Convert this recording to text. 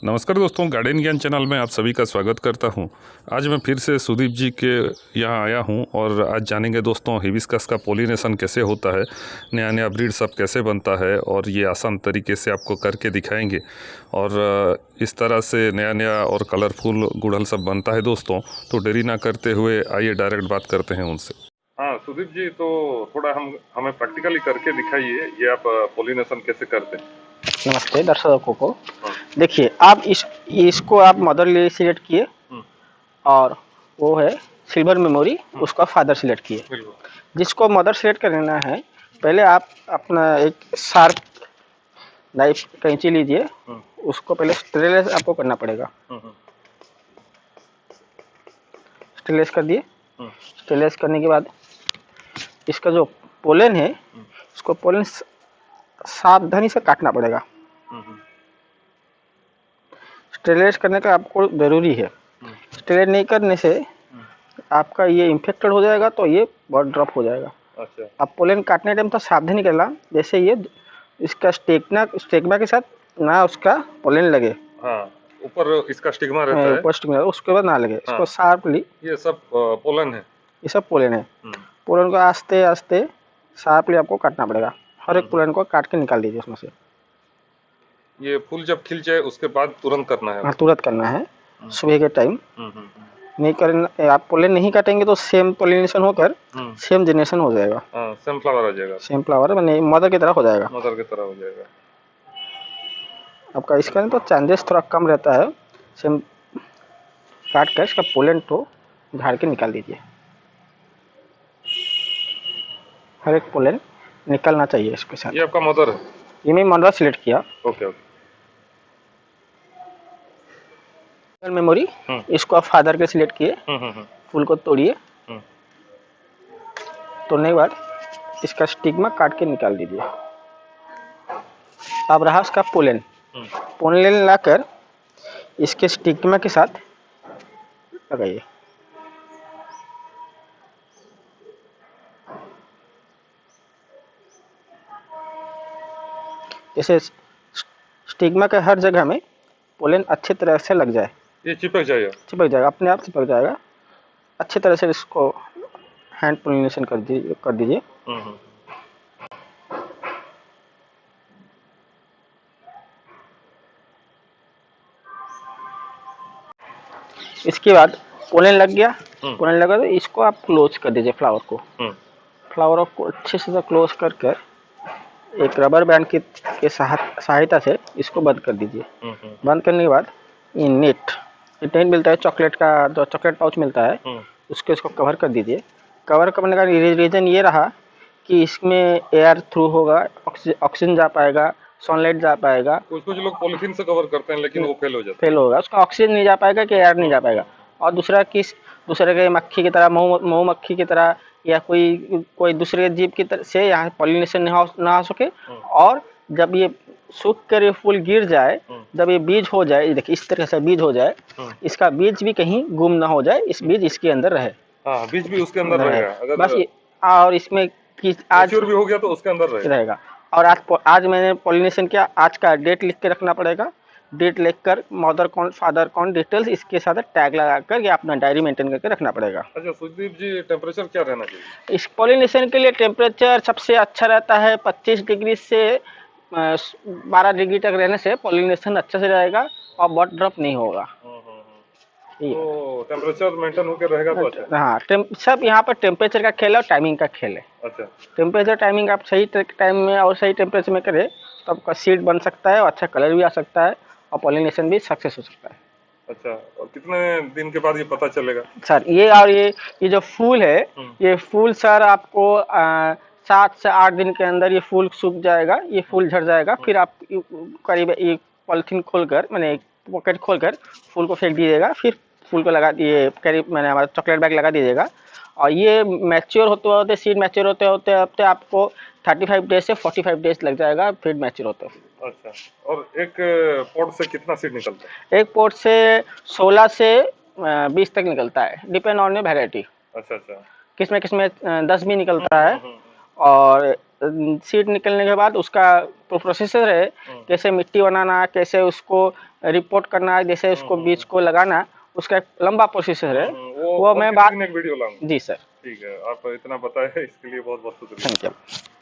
नमस्कार दोस्तों, गार्डन ज्ञान चैनल में आप सभी का स्वागत करता हूं। आज मैं फिर से सुदीप जी के यहां आया हूं और आज जानेंगे दोस्तों हिबिस्कस का पॉलिनेशन कैसे होता है, नया नया ब्रीड सब कैसे बनता है और ये आसान तरीके से आपको करके दिखाएंगे। और इस तरह से नया नया और कलरफुल गुड़हल सब बनता है दोस्तों। तो देरी ना करते हुए आइए डायरेक्ट बात करते हैं उनसे। हाँ सुदीप जी, तो थोड़ा हमें प्रैक्टिकली करके दिखाइए, ये आप पॉलिनेशन कैसे करते हैं। नमस्ते दर्शकों को। देखिए, आप इसको आप मदर ले सिलेक्ट किए और वो है सिल्वर मेमोरी, उसका फादर सिलेक्ट किए। जिसको मदर सिलेक्ट करना है, पहले आप अपना एक शार्प नाइफ कैंची लीजिए, उसको पहले स्टेरलाइज आपको करना पड़ेगा। स्टेरलाइज कर दिए। स्टेरलाइज करने के बाद इसका जो पोलन है, उसको पोलन सावधानी से काटना पड़ेगा। स्टेरलाइज करने का आपको ज़रूरी है। स्टेरलाइज नहीं करने से आपका ये इन्फेक्टेड हो जाएगा, तो ये बहुत ड्रॉप हो जाएगा। अच्छा। आप पोलन काटने टाइम तो सावधानी करना, जैसे ये इसका स्टिग्मा के साथ ना उसका पोलन लगे। हाँ, ऊपर इसका स्टिग्मा रहता है, ऊपर स्टिग्मा, उसके बाद ना लगे। हाँ। इसको शार्पली, ये सब पोलन है, ये सब पोलन है। पोलन को आस्ते आस्ते शार्पली आपको काटना पड़ेगा। हर एक पोलन को काट के निकाल दीजिए उसमें से। ये फूल जब खिल जाए उसके बाद तुरंत करना है? हाँ, तुरंत करना है, सुबह के टाइम। नहीं करना, आप पोलन नहीं काटेंगे तो सेम पोलिनेशन होकर सेम जनरेशन हो जाएगा। सेम फ्लावर आ जाएगा। सेम फ्लावर मैंने मदर की तरह हो जाएगा। मदर की तरह हो जाएगा आपका। इसका तो चांसेस थोड़ा कम रहता है। सेम काट कर इसका पोलन तो झाड़ के निकाल दीजिए। हर एक पोलन निकलना चाहिए इसके साथ। ये आपका मदर है? ये मैं मदर सिलेक्ट किया। ओके। मेमोरी, इसको आप फादर के सिलेक्ट किए। फूल को तोड़िए। तोड़ने के बाद इसका स्टिग्मा काट के निकाल दीजिए। अब रहा इसका पोलन। पोलन लाकर इसके स्टिग्मा के साथ लगाइए। जैसे स्टिग्मा के हर जगह में पोलन अच्छी तरह से लग जाए। ये चिपक जाएगा? चिपक जाएगा, अपने आप चिपक जाएगा। अच्छी तरह से इसको हैंड पोलिनेशन कर दीजिए। इसके बाद पोलन लग गया। पोलन लगा तो इसको आप क्लोज कर दीजिए फ्लावर को। फ्लावर को अच्छे से क्लोज कर एक रबर बैंड के सहायता से इसको बंद कर दीजिए। बंद करने के बाद ये नेट मिलता है, चॉकलेट का जो चॉकलेट पाउच मिलता है, उसके इसको कवर कर दीजिए। कवर करने का रीज़न ये रहा कि इसमें एयर थ्रू होगा, ऑक्सीजन जा पाएगा, सनलाइट जा पाएगा। कुछ लोग पॉलिथीन से कवर करते हैं लेकिन वो फेल हो जाता है। फेल होगा, उसका ऑक्सीजन नहीं जा पाएगा कि एयर नहीं जा पाएगा। और दूसरा दूसरे के मक्खी की तरह, मधुमक्खी की तरह या कोई दूसरे जीव की तरह से यहाँ पॉलिनेशन ना हो सके। और जब ये सूख कर ये फूल गिर जाए, जब ये बीज हो जाए, देखिए इस तरह से बीज हो जाए, इसका बीज भी कहीं गुम ना हो जाए, इस बीज इसके अंदर रहे। हाँ, बीज भी उसके अंदर रहेगा। अगर बस और इसमें आज भी हो गया तो उसके अंदर रहेगा। और आज मैंने पॉलिनेशन किया, आज का डेट लिख के रखना पड़ेगा। डेट लिखकर मदर कौन फादर कौन डिटेल्स इसके साथ टैग लगाकर ये अपना डायरी मेंटेन करके रखना पड़ेगा। अच्छा सुदीप जी, टेम्परेचर क्या रहना चाहिए इस पॉलिनेशन के लिए? टेम्परेचर सबसे अच्छा रहता है 25 डिग्री से 12 डिग्री तक रहने से पॉलिनेशन अच्छे से रहेगा और बहुत ड्रॉप नहीं होगा। तो टेम्परेचर मेंटेन होकर रहेगा तो अच्छा। हाँ, सब यहाँ पर टेम्परेचर का खेल है और टाइमिंग का खेल है। अच्छा। टेम्परेचर टाइमिंग आप सही टाइम में और सही टेम्परेचर में करें तो आपका सीड बन सकता है और अच्छा कलर भी आ सकता है और पॉलिनेशन भी सक्सेस हो सकता है। अच्छा, और कितने दिन के बाद ये पता चलेगा सर? ये जो फूल है, ये फूल सर आपको 7 से 8 दिन के अंदर ये फूल सूख जाएगा, ये फूल झड़ जाएगा। फिर आप करीब एक पॉलिथीन खोलकर, मैंने एक पॉकेट खोलकर फूल को फेंक दीजिएगा। फिर फूल को लगा दिए, करीब मैंने हमारा चॉकलेट बैग लगा दीजिएगा। और ये मैच्योर होते सीड मैच्योर होते आपको 35 डेज से 45 डेज लग जाएगा, फिर मैच्योर होते। अच्छा, और एक पॉट से कितना सीड निकलता है? एक पोर्ट से 16 से 20 तक निकलता है, डिपेंड ऑन वेराइटी। अच्छा अच्छा। किसमें किसमें 10 भी निकलता है। और सीड निकलने के बाद उसका प्रोसेसर है, कैसे मिट्टी बनाना, कैसे उसको रिपोर्ट करना, जैसे उसको बीज को लगाना, उसका एक लंबा प्रोसेसर है। वो मैं बात एक वीडियो लाऊंगा। जी सर। ठीक है, आप इतना बताए इसके लिए बहुत बहुत शुक्रिया। Thank you.